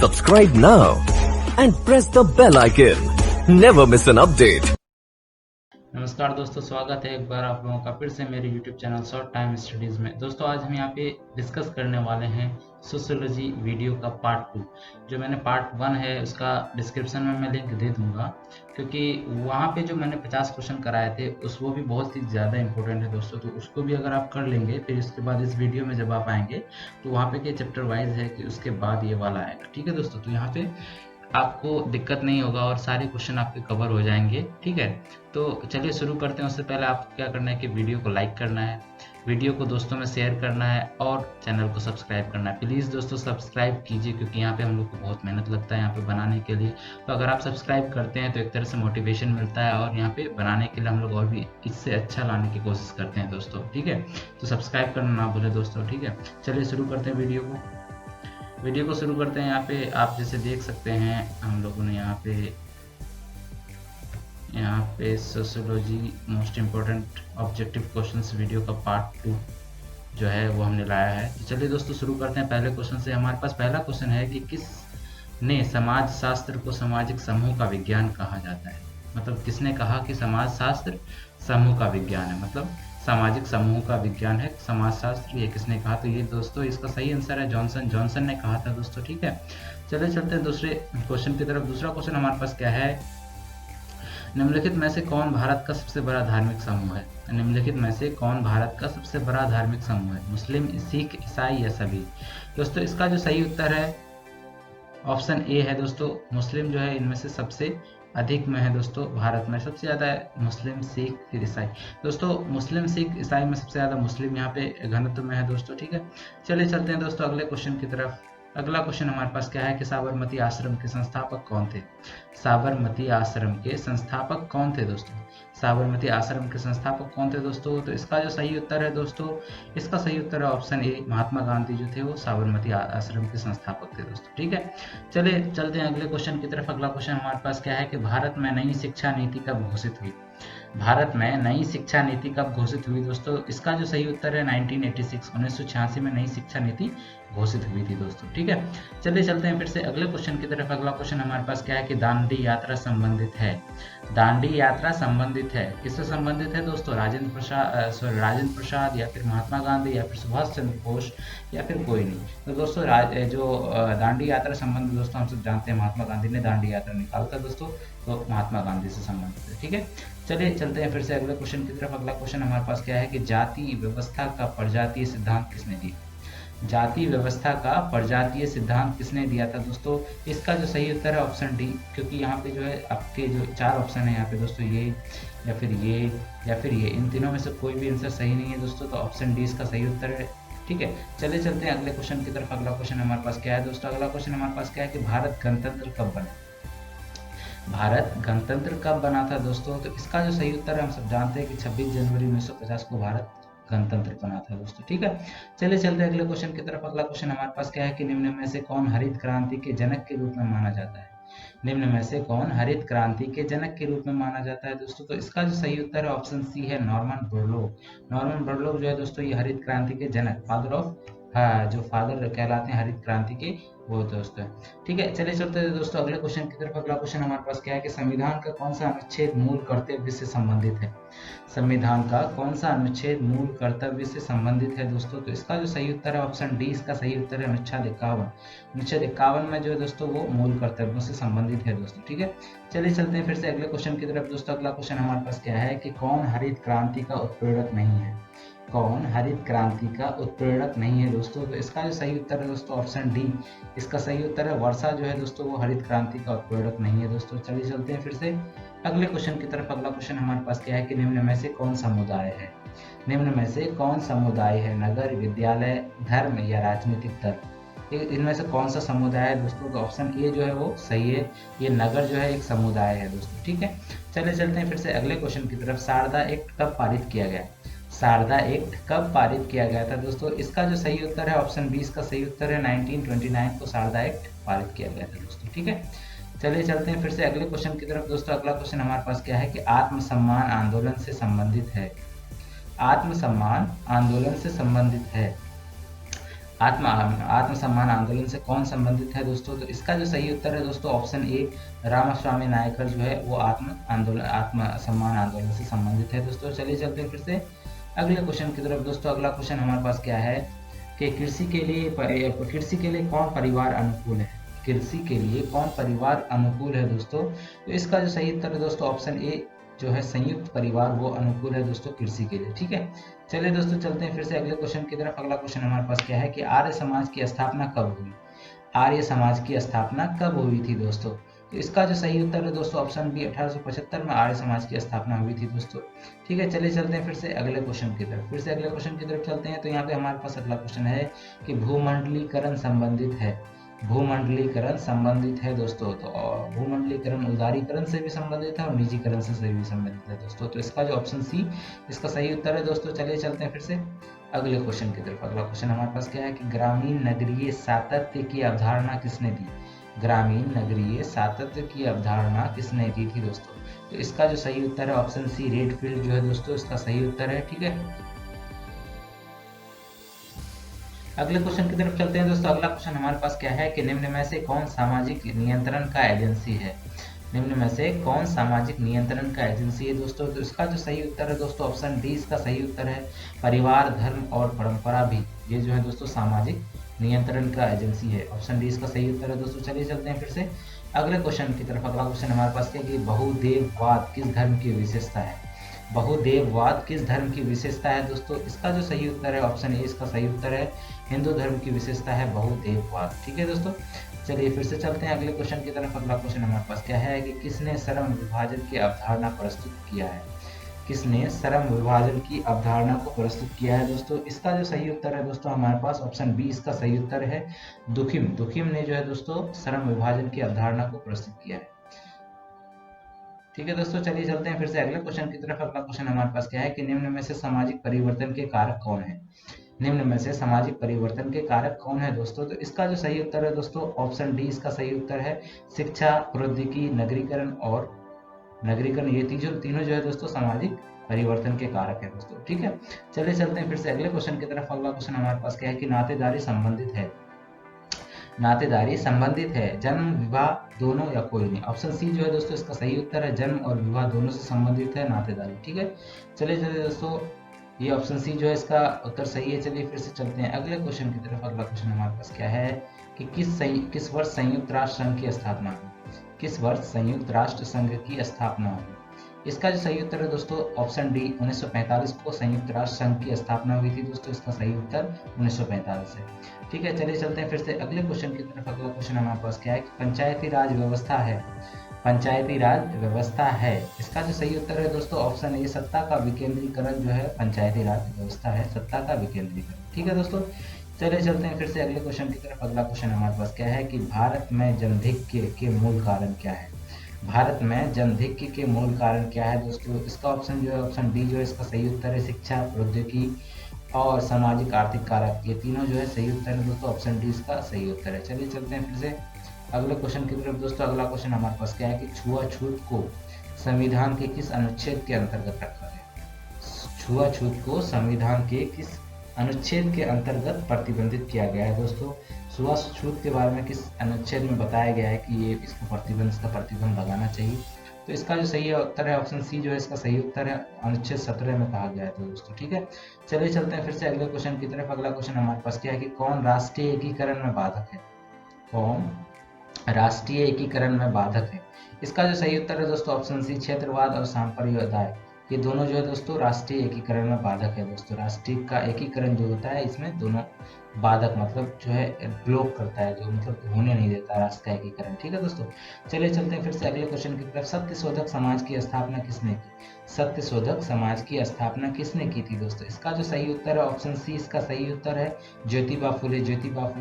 Subscribe now and press the bell icon. Never miss an update. नमस्कार दोस्तों, स्वागत है एक बार आप लोगों का फिर से मेरे YouTube channel short time studies में। दोस्तों आज हम यहाँ पे डिस्कस करने वाले हैं सोशियोलॉजी वीडियो का पार्ट 2। जो मैंने पार्ट 1 है उसका डिस्क्रिप्शन में मैं लिंक दे दूंगा, क्योंकि वहाँ पे जो मैंने 50 क्वेश्चन कराए थे वो भी बहुत ही ज़्यादा इंपॉर्टेंट है दोस्तों। तो उसको भी अगर आप कर लेंगे फिर इसके बाद इस वीडियो में जब आप आएंगे तो वहाँ पे के चैप्टर वाइज है कि उसके बाद ये वाला आएगा। ठीक है दोस्तों, तो यहाँ पे आपको दिक्कत नहीं होगा और सारे क्वेश्चन आपके कवर हो जाएंगे। ठीक है, तो चलिए शुरू करते हैं। उससे पहले आपको क्या करना है कि वीडियो को लाइक करना है, वीडियो को दोस्तों में शेयर करना है और चैनल को सब्सक्राइब करना है। प्लीज़ दोस्तों सब्सक्राइब कीजिए, क्योंकि यहाँ पे हम लोग को बहुत मेहनत लगता है यहाँ पे बनाने के लिए। तो अगर आप सब्सक्राइब करते हैं तो एक तरह से मोटिवेशन मिलता है और यहाँ पे बनाने के लिए हम लोग और भी इससे अच्छा लाने की कोशिश करते हैं दोस्तों। ठीक है, तो सब्सक्राइब करना ना भूलें दोस्तों। ठीक है, चलिए शुरू करते हैं वीडियो को शुरू करते हैं। यहाँ पे आप जैसे देख सकते हैं हम लोगों ने यहाँ पे sociology most important objective questions video का पार्ट 2 जो है वो हमने लाया है। तो चलिए दोस्तों शुरू करते हैं पहले क्वेश्चन से। हमारे पास पहला क्वेश्चन है कि किस ने समाज शास्त्र को सामाजिक समूह का विज्ञान कहा जाता है। मतलब किसने कहा कि समाज शास्त्र समूह का विज्ञान है, मतलब सामाजिक समूह का विज्ञान है समाज शास्त्र। ये किसने कहा? तो ये दोस्तों इसका सही आंसर है जॉनसन ने कहा था दोस्तों। ठीक है, चलिए चलते हैं दूसरे क्वेश्चन की तरफ। दूसरा क्वेश्चन हमारे पास क्या है? निम्नलिखित में से कौन भारत का सबसे बड़ा धार्मिक समूह है? निम्नलिखित में से कौन भारत का सबसे बड़ा धार्मिक समूह है? मुस्लिम, सिख, ईसाई या सभी? दोस्तों इसका जो सही उत्तर है ऑप्शन ए है दोस्तों। मुस्लिम जो है इनमें से सबसे अधिक में है दोस्तों। भारत में सबसे ज़्यादा है मुस्लिम, सिख, फिर ईसाई। दोस्तों मुस्लिम, सिख, ईसाई में सबसे ज़्यादा मुस्लिम यहाँ पे घनत्व में है दोस्तों। ठीक है, चलिए चलते हैं दोस्तों अगले क्वेश्चन की तरफ। अगला क्वेश्चन हमारे पास क्या है कि साबरमती आश्रम के संस्थापक कौन थे? साबरमती आश्रम के संस्थापक कौन थे दोस्तों? साबरमती आश्रम के संस्थापक कौन थे दोस्तों? तो इसका जो सही उत्तर है दोस्तों, इसका सही उत्तर है ऑप्शन ए, महात्मा गांधी जो थे वो साबरमती आश्रम के संस्थापक थे दोस्तों। ठीक है, चलिए चलते हैं अगले क्वेश्चन की तरफ। अगला क्वेश्चन हमारे पास क्या है कि भारत में नई शिक्षा नीति कब घोषित हुई? भारत में नई शिक्षा नीति कब घोषित हुई दोस्तों? इसका जो सही उत्तर है 1986 में नई शिक्षा नीति घोषित हुई थी दोस्तों। ठीक है, चलिए चलते हैं फिर से अगले क्वेश्चन की तरफ। अगला क्वेश्चन हमारे पास क्या है कि दांडी यात्रा संबंधित है। दांडी यात्रा संबंधित है, किससे संबंधित है दोस्तों? राजेंद्र प्रसाद या फिर महात्मा गांधी या फिर सुभाष चंद्र बोस या फिर कोई नहीं। तो दोस्तों दांडी यात्रा संबंधित दोस्तों हम सब जानते हैं महात्मा गांधी ने दांडी यात्रा निकाला था दोस्तों, तो महात्मा गांधी से संबंधित है। ठीक है, चलिए चलते हैं फिर से अगले क्वेश्चन की तरफ। अगला क्वेश्चन हमारे पास क्या है कि जाति व्यवस्था का प्रजातीय सिद्धांत किसने दिया? जाति व्यवस्था का प्रजातीय सिद्धांत किसने दिया था दोस्तों? इसका जो सही उत्तर है ऑप्शन डी, क्योंकि यहाँ पे जो है आपके जो 4 ऑप्शन है यहाँ पे दोस्तों, ये या फिर ये या फिर ये, इन तीनों में से कोई भी आंसर सही नहीं है दोस्तों, तो ऑप्शन डी इसका सही उत्तर है। ठीक है, चलिए चलते हैं अगले क्वेश्चन की तरफ। अगला क्वेश्चन हमारे पास क्या है दोस्तों? अगला क्वेश्चन हमारे पास क्या है कि भारत गणतंत्र कब बना? भारत गणतंत्र कब बना था दोस्तों? तो इसका जो सही उत्तर है हम सब जानते हैं कि 26 जनवरी 1950 को भारत गणतंत्र बना था दोस्तों। ठीक है, चलिए चलते हैं अगले क्वेश्चन की तरफ। अगला क्वेश्चन हमारे पास क्या है कि निम्न में से कौन हरित क्रांति के जनक के रूप में माना जाता है? निम्न में से कौन हरित क्रांति के जनक के रूप में माना जाता है दोस्तों? तो इसका जो सही उत्तर है ऑप्शन सी है, नॉर्मन बोरलॉग। नॉर्मन बोरलॉग जो है दोस्तों ये हरित क्रांति के जनक, फादर ऑफ, जो फादर कहलाते हैं हरित क्रांति के, वो दोस्तों। ठीक है, चलिए चलते हैं दोस्तों अगले क्वेश्चन की तरफ। अगला क्वेश्चन हमारे पास क्या है कि संविधान का कौन सा अनुच्छेद मूल कर्तव्य से संबंधित है? संविधान का कौन सा अनुच्छेद मूल कर्तव्य से संबंधित है दोस्तों? तो इसका जो सही उत्तर है ऑप्शन डी, इसका सही उत्तर है अनुच्छेद 51। अनुच्छेद 51 में जो है दोस्तों वो मूल कर्तव्यों से संबंधित है दोस्तों। ठीक है, चलिए चलते हैं फिर से अगले क्वेश्चन की तरफ दोस्तों। अगला क्वेश्चन हमारे पास क्या है कि कौन हरित क्रांति का उत्प्रेरक नहीं है? कौन हरित क्रांति का उत्प्रेरक नहीं है दोस्तों? तो इसका जो सही उत्तर है दोस्तों ऑप्शन डी, इसका सही उत्तर है वर्षा जो है दोस्तों वो हरित क्रांति का उत्प्रेरक नहीं है दोस्तों। चलिए चलते हैं फिर से अगले क्वेश्चन की तरफ। अगला क्वेश्चन हमारे पास क्या है कि निम्न में से कौन समुदाय है? निम्न में से कौन समुदाय है? नगर, विद्यालय, धर्म या राजनीतिक दल? इनमें से कौन सा समुदाय है दोस्तों? तो ऑप्शन ए जो है वो सही है, ये नगर जो है एक समुदाय है दोस्तों। ठीक है, चलिए चलते हैं फिर से अगले क्वेश्चन की तरफ। शारदा एक्ट कब पारित किया गया? शारदा एक्ट कब पारित किया गया था दोस्तों? इसका जो सही उत्तर है ऑप्शन बी, इसका सही उत्तर है 1929 को शारदा एक्ट पारित किया गया था दोस्तों। ठीक है, चलिए चलते हैं फिर से अगले क्वेश्चन की तरफ दोस्तों। अगला क्वेश्चन हमारे पास क्या है कि आत्मसम्मान आंदोलन से संबंधित है। आत्मसम्मान आंदोलन से संबंधित है। आत्मसम्मान आंदोलन से कौन संबंधित है दोस्तों? तो इसका जो सही उत्तर है दोस्तों ऑप्शन ए, रामास्वामी नायकर जो है वो आत्मसम्मान आंदोलन से संबंधित है दोस्तों। चलिए चलते हैं फिर से अगले क्वेश्चन की तरफ दोस्तों। अगला क्वेश्चन हमारे पास क्या है कि कृषि के लिए कौन परिवार अनुकूल है? कृषि के लिए कौन परिवार अनुकूल है दोस्तों? तो इसका जो सही उत्तर है दोस्तों ऑप्शन ए जो है संयुक्त परिवार वो अनुकूल है दोस्तों कृषि के लिए। ठीक है, चलिए दोस्तों चलते हैं फिर से अगले क्वेश्चन की तरफ। अगला क्वेश्चन हमारे पास क्या है कि आर्य समाज की स्थापना कब हुई? आर्य समाज की स्थापना कब हुई थी दोस्तों? तो इसका जो सही उत्तर है दोस्तों ऑप्शन बी 1875 में आर्य समाज की स्थापना हुई थी दोस्तों। ठीक है, चलिए चलते हैं फिर से अगले क्वेश्चन की तरफ। चलते हैं। तो यहाँ पे हमारे पास अगला क्वेश्चन है कि भूमंडलीकरण संबंधित है। भूमंडलीकरण संबंधित है दोस्तों। तो भूमंडलीकरण उदारीकरण से भी संबंधित है और निजीकरण से भी संबंधित है दोस्तों। तो इसका जो ऑप्शन सी इसका सही उत्तर है दोस्तों। चलिए चलते हैं फिर से अगले क्वेश्चन की तरफ। अगला क्वेश्चन हमारे पास क्या है कि ग्रामीण नगरीय सातत्य की अवधारणा किसने दी? ग्रामीण नगरीय सातत्य की अवधारणा किसने दी थी दोस्तों? तो इसका जो सही उत्तर है ऑप्शन सी रेडफील्ड जो है दोस्तों इसका सही उत्तर है। ठीक है, अगले क्वेश्चन की तरफ चलते हैं दोस्तों। अगला क्वेश्चन हमारे पास क्या है कि निम्न में से कौन सामाजिक नियंत्रण का एजेंसी है? निम्न में से कौन सामाजिक नियंत्रण का एजेंसी है दोस्तों? तो इसका जो सही उत्तर है दोस्तों ऑप्शन डी इसका सही उत्तर है परिवार, धर्म और परंपरा भी ये जो है दोस्तों सामाजिक नियंत्रण का एजेंसी है। ऑप्शन डी इसका सही उत्तर है दोस्तों। चलिए चलते हैं फिर से अगले क्वेश्चन की तरफ। अगला क्वेश्चन हमारे पास क्या है कि बहुदेववाद किस धर्म की विशेषता है? बहुदेववाद किस धर्म की विशेषता है दोस्तों? इसका जो सही उत्तर है ऑप्शन ए इसका सही उत्तर है हिंदू धर्म की विशेषता है बहुदेववाद। ठीक है दोस्तों, चलिए फिर से चलते हैं अगले क्वेश्चन की तरफ। अगला क्वेश्चन हमारे पास क्या है कि किसने श्रम विभाजन की अवधारणा प्रस्तुत किया है? किसने श्रम विभाजन की अवधारणा को प्रस्तुत किया है दोस्तों? इसका जो सही उत्तर है दोस्तों हमारे पास ऑप्शन बी इसका सही उत्तर है दुखिम ने जो है दोस्तों श्रम विभाजन की अवधारणा को प्रस्तुत किया है। ठीक है दोस्तों, चलिए चलते हैं फिर से अगले क्वेश्चन की तरफ। अगला क्वेश्चन हमारे पास क्या है कि निम्न में से सामाजिक परिवर्तन के कारक कौन है? निम्न में से सामाजिक परिवर्तन के कारक कौन है दोस्तों? तो इसका जो सही उत्तर है दोस्तों ऑप्शन डी इसका सही उत्तर है शिक्षा, प्रौद्योगिकी, नगरीकरण ये तीनों जो है दोस्तों सामाजिक परिवर्तन के कारक है दोस्तों। ठीक है, चलिए चलते हैं फिर से अगले क्वेश्चन की तरफ। अगला क्वेश्चन हमारे पास क्या है कि नातेदारी संबंधित है जन्म, विवाह दोनों या कोई नहीं? ऑप्शन सी जो है दोस्तों इसका सही उत्तर है जन्म और विवाह दोनों से संबंधित है नातेदारी। ठीक है, चलिए दोस्तों ये ऑप्शन सी जो है इसका उत्तर सही है। चलिए फिर से चलते हैं अगले क्वेश्चन की तरफ। अगला क्वेश्चन हमारे पास क्या है कि किस वर्ष संयुक्त राष्ट्र संघ की स्थापना हुई? किस वर्ष संयुक्त राष्ट्र संघ की स्थापना हुई? इसका जो सही उत्तर है दोस्तों ऑप्शन डी 1945 को संयुक्त राष्ट्र संघ की स्थापना हुई थी दोस्तों। इसका सही उत्तर 1945 है। ठीक है, चलिए चलते हैं फिर से अगले क्वेश्चन की तरफ। अगला क्वेश्चन हमारे पास क्या है कि पंचायती राज व्यवस्था है। इसका जो सही उत्तर है दोस्तों ऑप्शन ए सत्ता का विकेंद्रीकरण जो है पंचायती राज व्यवस्था है, सत्ता का विकेंद्रीकरण। ठीक है दोस्तों, चलिए चलते हैं फिर से अगले क्वेश्चन की तरफ। अगला क्वेश्चन हमारे पास क्या है कि भारत में जनधिक्य के मूल कारण क्या है? भारत में जनधिक्य के मूल कारण क्या है दोस्तों? इसका ऑप्शन जो है ऑप्शन डी जो है इसका सही उत्तर है शिक्षा, प्रौद्योगिकी और सामाजिक आर्थिक कारक ये तीनों जो है सही उत्तर है दोस्तों। ऑप्शन डी इसका सही उत्तर है। चलिए चलते हैं फिर से अगले क्वेश्चन की तरफ दोस्तों। अगला क्वेश्चन हमारे पास क्या है कि छुआछूत को संविधान के किस अनुच्छेद के अंतर्गत रखा गया? छुआछूत को संविधान के किस अनुच्छेद के अंतर्गत प्रतिबंधित किया गया है दोस्तों? छुआछूत के बारे में किस अनुच्छेद में बताया गया है कि ये इसका प्रतिबंध लगाना चाहिए? तो इसका जो सही उत्तर है ऑप्शन सी जो है इसका सही उत्तर है अनुच्छेद 17 में कहा गया है दोस्तों। ठीक है, चलिए चलते हैं फिर से अगले क्वेश्चन की तरफ। अगला क्वेश्चन हमारे पास क्या है कि कौन राष्ट्रीय एकीकरण में बाधक है? कौन राष्ट्रीय एकीकरण में बाधक है? इसका जो सही उत्तर है दोस्तों ऑप्शन सी क्षेत्रवाद और सांप्रदाय ये दोनों जो है दोस्तों राष्ट्रीय एकीकरण में बाधक है दोस्तों। राष्ट्रीय का एकीकरण जो होता है इसमें दोनों बाधक मतलब जो है ब्लॉक करता है, जो मतलब होने नहीं देता राष्ट्र का एकीकरण। ठीक है दोस्तों, चलिए चलते हैं फिर से अगले क्वेश्चन की तरफ। सत्यशोधक समाज की स्थापना किसने की? सत्यशोधक समाज की स्थापना किसने की थी दोस्तों? इसका जो सही उत्तर है ऑप्शन सी इसका सही उत्तर है ज्योतिबा फुले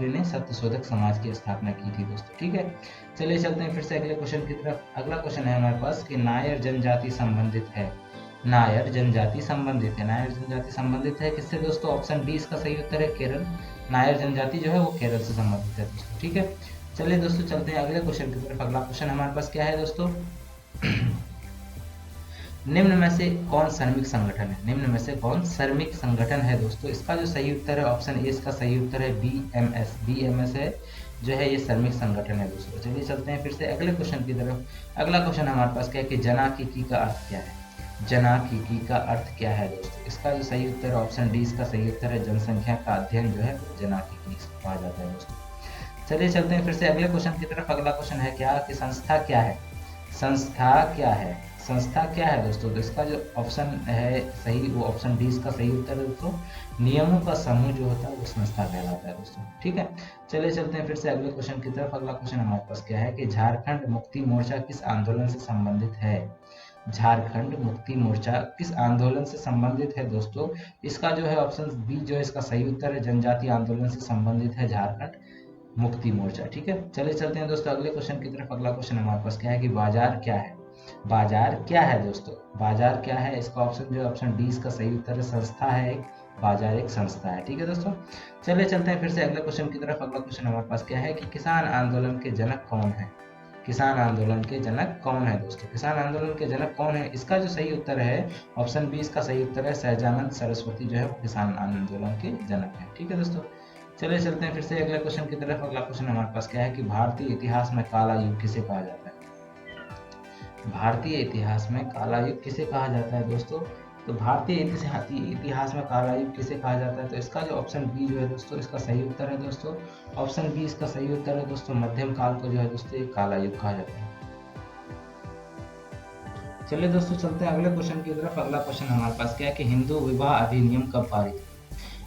ने सत्यशोधक समाज की स्थापना की थी दोस्तों। ठीक है, चलिए चलते हैं फिर से अगले क्वेश्चन की तरफ। अगला क्वेश्चन है हमारे पास कि नायर जनजाति संबंधित है। नायर जनजाति संबंधित है किससे दोस्तों? ऑप्शन डी इसका सही उत्तर है केरल। नायर जनजाति जो है वो केरल से संबंधित है दोस्तों। ठीक है, चलिए दोस्तों चलते हैं अगले क्वेश्चन की तरफ। अगला क्वेश्चन हमारे पास क्या है दोस्तों निम्न में से कौन श्रमिक संगठन है? निम्न में से कौन श्रमिक संगठन है दोस्तों? इसका जो सही उत्तर है ऑप्शन ए, इसका सही उत्तर है बीएमएस। बीएमएस है जो है ये श्रमिक संगठन है दोस्तों। चलिए चलते हैं फिर से अगले क्वेश्चन की तरफ। अगला क्वेश्चन हमारे पास क्या है कि जनाकीकी का अर्थ क्या है? जनाकीकी का अर्थ क्या है दोस्तों? इसका जो सही उत्तर है ऑप्शन डी, इसका सही उत्तर है जनसंख्या का अध्ययन जो है जनाकीकी कहा जाता है दोस्तों। चलिए चलते हैं फिर से अगले क्वेश्चन की तरफ। अगला क्वेश्चन है क्या कि संस्था क्या है? संस्था क्या है? संस्था क्या है दोस्तों? तो इसका जो ऑप्शन है सही वो ऑप्शन डी, इसका सही उत्तर है दोस्तों। नियमों का समूह जो होता है वो संस्था कहलाता है दोस्तों। ठीक है, चलिए चलते हैं फिर से अगले क्वेश्चन की तरफ। अगला क्वेश्चन हमारे पास क्या है कि झारखंड मुक्ति मोर्चा किस आंदोलन से संबंधित है? झारखंड मुक्ति मोर्चा किस आंदोलन से संबंधित है दोस्तों? इसका जो है ऑप्शन बी जो है इसका सही उत्तर है, जनजातीय आंदोलन से संबंधित है झारखंड मुक्ति मोर्चा। ठीक है, चलिए चलते हैं दोस्तों अगले क्वेश्चन की तरफ। अगला क्वेश्चन हमारे पास क्या है कि बाजार क्या है? बाजार क्या है दोस्तों? बाजार क्या है? इसका ऑप्शन जो है ऑप्शन डी, इसका सही उत्तर है संस्था है एक, बाजार एक संस्था है। ठीक है दोस्तों, चलिए चलते हैं फिर से अगले क्वेश्चन की तरफ। अगला क्वेश्चन हमारे पास क्या है कि किसान आंदोलन के जनक कौन है? किसान आंदोलन के जनक कौन है दोस्तों? किसान आंदोलन के जनक कौन है? इसका जो सही उत्तर है ऑप्शन बी, इसका सही उत्तर है सहजानंद सरस्वती जो है वो किसान आंदोलन के जनक है। ठीक है दोस्तों, चलिए चलते हैं फिर से अगले क्वेश्चन की तरफ। अगला क्वेश्चन हमारे पास क्या है कि भारतीय इतिहास में काला युग किसे कहा जाता है? भारतीय इतिहास में काला युग किसे कहा जाता है दोस्तों? तो भारतीय इतिहास में काला युग किसे कहा जाता है? तो इसका जो ऑप्शन बी जो है दोस्तों इसका सही उत्तर है दोस्तों। ऑप्शन बी इसका सही उत्तर है दोस्तों। मध्यम काल को जो है दोस्तों ये काला युग कहा जाता है। चलिए दोस्तों चलते हैं अगले क्वेश्चन की तरफ। अगला क्वेश्चन हमारे पास क्या है कि हिंदू विवाह अधिनियम कब पारित हुआ?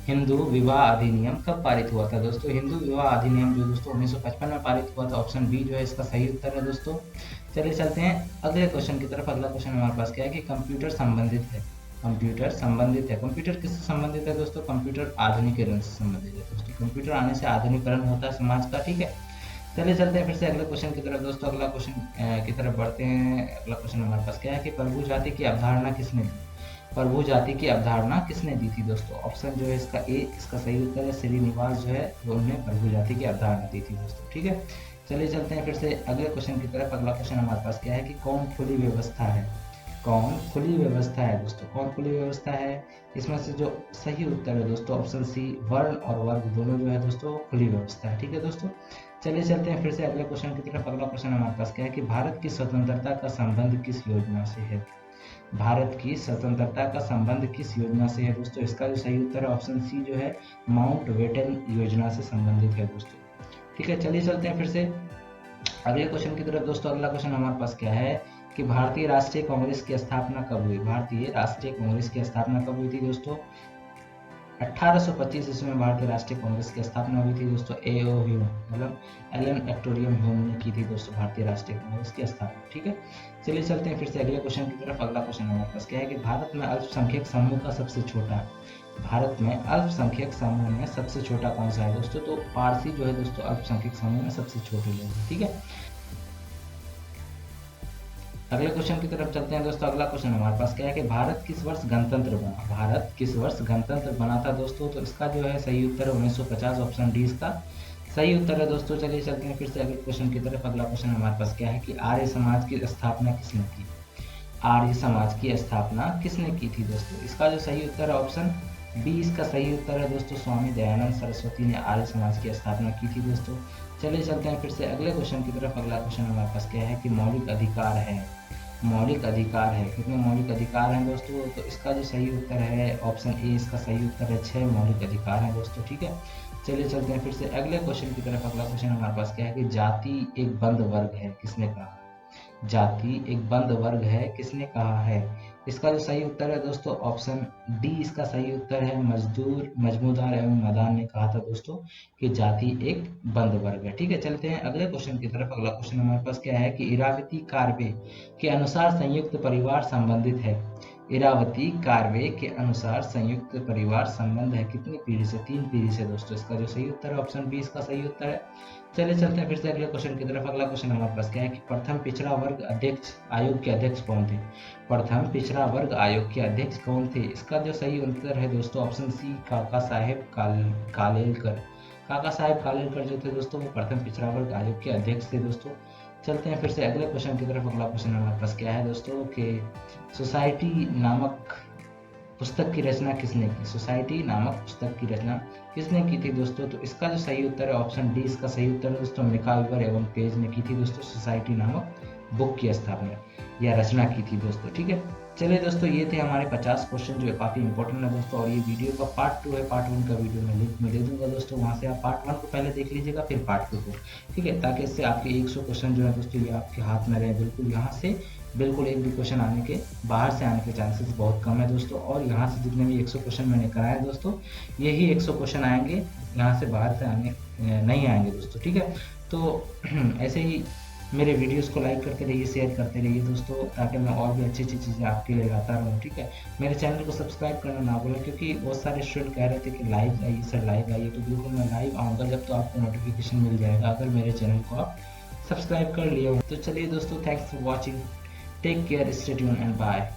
हिंदू विवाह अधिनियम कब पारित हुआ था दोस्तों? हिंदू विवाह अधिनियम जो दोस्तों 1955 में पारित हुआ था। ऑप्शन बी जो है इसका सही उत्तर है दोस्तों। चलिए चलते हैं अगले क्वेश्चन की तरफ। अगला क्वेश्चन हमारे पास क्या है कि कंप्यूटर संबंधित है। कंप्यूटर संबंधित है। कंप्यूटर किससे संबंधित है दोस्तों? कंप्यूटर आधुनिकीकरण से संबंधित है दोस्तों। कंप्यूटर आने से आधुनिकीकरण होता है समाज का। ठीक है, चलिए चलते हैं फिर से अगले क्वेश्चन की तरफ दोस्तों। अगला क्वेश्चन की तरफ बढ़ते हैं। अगला क्वेश्चन हमारे पास क्या है कि प्रभु जाति की अवधारणा किसने दी? प्रभु जाति की अवधारणा किसने दी थी दोस्तों? ऑप्शन जो है इसका ए, इसका सही उत्तर है श्रीनिवास जो है वो उन्होंने प्रभु जाति की अवधारणा दी थी दोस्तों। ठीक है, चलिए चलते हैं फिर से अगले क्वेश्चन की तरफ। अगला क्वेश्चन हमारे पास क्या है कि कौन खुली व्यवस्था है? कौन खुली व्यवस्था है दोस्तों? कौन खुली व्यवस्था है? इसमें से जो सही उत्तर है दोस्तों ऑप्शन सी, वर्ण और वर्ग दोनों जो है दोस्तों खुली व्यवस्था है। ठीक है दोस्तों, चलिए चलते हैं फिर से अगले क्वेश्चन की तरफ। अगला क्वेश्चन हमारे पास क्या है कि भारत की स्वतंत्रता का संबंध किस योजना से है? भारत की स्वतंत्रता का संबंध किस योजना से है दोस्तों? इसका जो सही उत्तर है ऑप्शन सी जो है माउंट बेटन योजना से संबंधित है दोस्तों। ठीक है, चलिए चलते हैं फिर से अगले क्वेश्चन की तरफ दोस्तों। अगला क्वेश्चन हमारे पास क्या है कि भारतीय राष्ट्रीय कांग्रेस की स्थापना कब हुई? भारतीय राष्ट्रीय कांग्रेस की स्थापना कब हुई थी दोस्तों? 1825 ईस्वी में भारतीय राष्ट्रीय कांग्रेस की स्थापना हुई थी दोस्तों। एओ ह्यूम मतलब एलन एक्टोरियम ह्यूम ने की थी दोस्तों भारतीय राष्ट्रीय कांग्रेस की स्थापना। ठीक है, चलिए चलते हैं फिर से अगले क्वेश्चन की तरफ। अगला क्वेश्चन हमारे पास क्या है कि भारत में अल्पसंख्यक समूह का सबसे छोटा, भारत में अल्पसंख्यक समूह में सबसे छोटा कौन सा है दोस्तों? तो पारसी जो है दोस्तों अल्पसंख्यक समूह में सबसे छोटे लोग हैं। ठीक है, अगले क्वेश्चन की तरफ चलते हैं दोस्तों। अगला क्वेश्चन हमारे पास क्या है कि भारत किस वर्ष गणतंत्र बना? भारत किस वर्ष गणतंत्र बना था दोस्तों? तो इसका जो है सही उत्तर है 1950। ऑप्शन डी इसका सही उत्तर है दोस्तों। चलिए चलते हैं फिर से अगले क्वेश्चन की तरफ। अगला क्वेश्चन हमारे पास क्या है कि आर्य समाज की स्थापना किसने की? आर्य समाज की स्थापना किसने की थी दोस्तों? इसका जो सही उत्तर है ऑप्शन बी, इसका सही उत्तर है दोस्तों स्वामी दयानंद सरस्वती ने आर्य समाज की स्थापना की थी दोस्तों। चलिए चलते हैं फिर से अगले क्वेश्चन की तरफ। अगला क्वेश्चन हमारे पास क्या है कि मौलिक अधिकार है। मौलिक अधिकार है, कितने मौलिक अधिकार हैं दोस्तों? तो इसका जो सही उत्तर है ऑप्शन ए, इसका सही उत्तर है 6 मौलिक अधिकार हैं दोस्तों। ठीक है, चलिए चलते हैं फिर से अगले क्वेश्चन की तरफ। अगला क्वेश्चन हमारे पास क्या है कि जाति एक बंद वर्ग है, किसने कहा? जाति एक बंद वर्ग है, किसने कहा है? इसका जो सही उत्तर है दोस्तों ऑप्शन डी, इसका सही उत्तर है मजमूदार एवं मदान ने कहा था दोस्तों कि जाति एक बंद वर्ग है। ठीक है, चलते हैं अगले क्वेश्चन की तरफ। अगला क्वेश्चन हमारे पास क्या है कि इरावती कार्वे के अनुसार संयुक्त परिवार संबंधित है। इरावती कार्वे के अनुसार संयुक्त परिवार संबंध है कितनी पीढ़ी से? 3 पीढ़ी से दोस्तों। इसका जो सही उत्तर है ऑप्शन बी, इसका सही उत्तर है। चलिए चलते हैं फिर से अगले क्वेश्चन की तरफ। अगला क्वेश्चन हमारे पास क्या है कि प्रथम पिछड़ा वर्ग अध्यक्ष आयोग के अध्यक्ष कौन थे? प्रथम पिछड़ा वर्ग आयोग के अध्यक्ष कौन थे? इसका जो सही उत्तर है दोस्तों ऑप्शन सी, काका साहेब कालेलकर। काका साहेब कालेलकर जो थे दोस्तों वो प्रथम पिछड़ा वर्ग आयोग के अध्यक्ष थे दोस्तों। चलते हैं फिर से अगले क्वेश्चन की तरफ। अगला क्वेश्चन हमारे पास क्या है दोस्तों कि सोसाइटी नामक पुस्तक की रचना किसने की? सोसाइटी नामक पुस्तक की रचना किसने की थी दोस्तों? तो इसका जो सही उत्तर है ऑप्शन डी इसका सही उत्तर है दोस्तों, मिका वेबर एवं पेज ने की थी दोस्तों सोसाइटी नामक बुक की स्थापना या रचना की थी दोस्तों। ठीक है, चलिए दोस्तों ये थे हमारे 50 क्वेश्चन जो काफ़ी इंपॉर्टेंट है दोस्तों, और ये वीडियो का पार्ट 2 है। पार्ट 1 का वीडियो मैं लिंक में दे दूंगा दोस्तों, वहाँ से आप पार्ट 1 को पहले देख लीजिएगा फिर पार्ट 2 को। ठीक है, ताकि इससे आपके 100 क्वेश्चन जो है दोस्तों ये आपके हाथ में रहे बिल्कुल। यहाँ से बिल्कुल एक भी क्वेश्चन आने के बाहर से आने के चांसेस बहुत कम है दोस्तों, और यहाँ से जितने भी 100 क्वेश्चन मैंने कराए दोस्तों यही 100 क्वेश्चन आएंगे, यहाँ से बाहर से आने नहीं आएंगे दोस्तों। ठीक है, तो ऐसे ही मेरे वीडियोस को लाइक करते रहिए, शेयर करते रहिए दोस्तों, ताकि मैं और भी अच्छी अच्छी चीज़ें आपके लिए लाता रहूँ। ठीक है, मेरे चैनल को सब्सक्राइब करना ना भूलें, क्योंकि बहुत सारे स्टूडेंट कह रहे थे कि लाइव आइए सर, लाइव आइए, तो बिल्कुल मैं लाइव आऊँगा जब तो आपको नोटिफिकेशन मिल जाएगा, अगर मेरे चैनल को आप सब्सक्राइब कर लिए हो। तो चलिए दोस्तों, thanks for watching, take care, stay tuned and bye.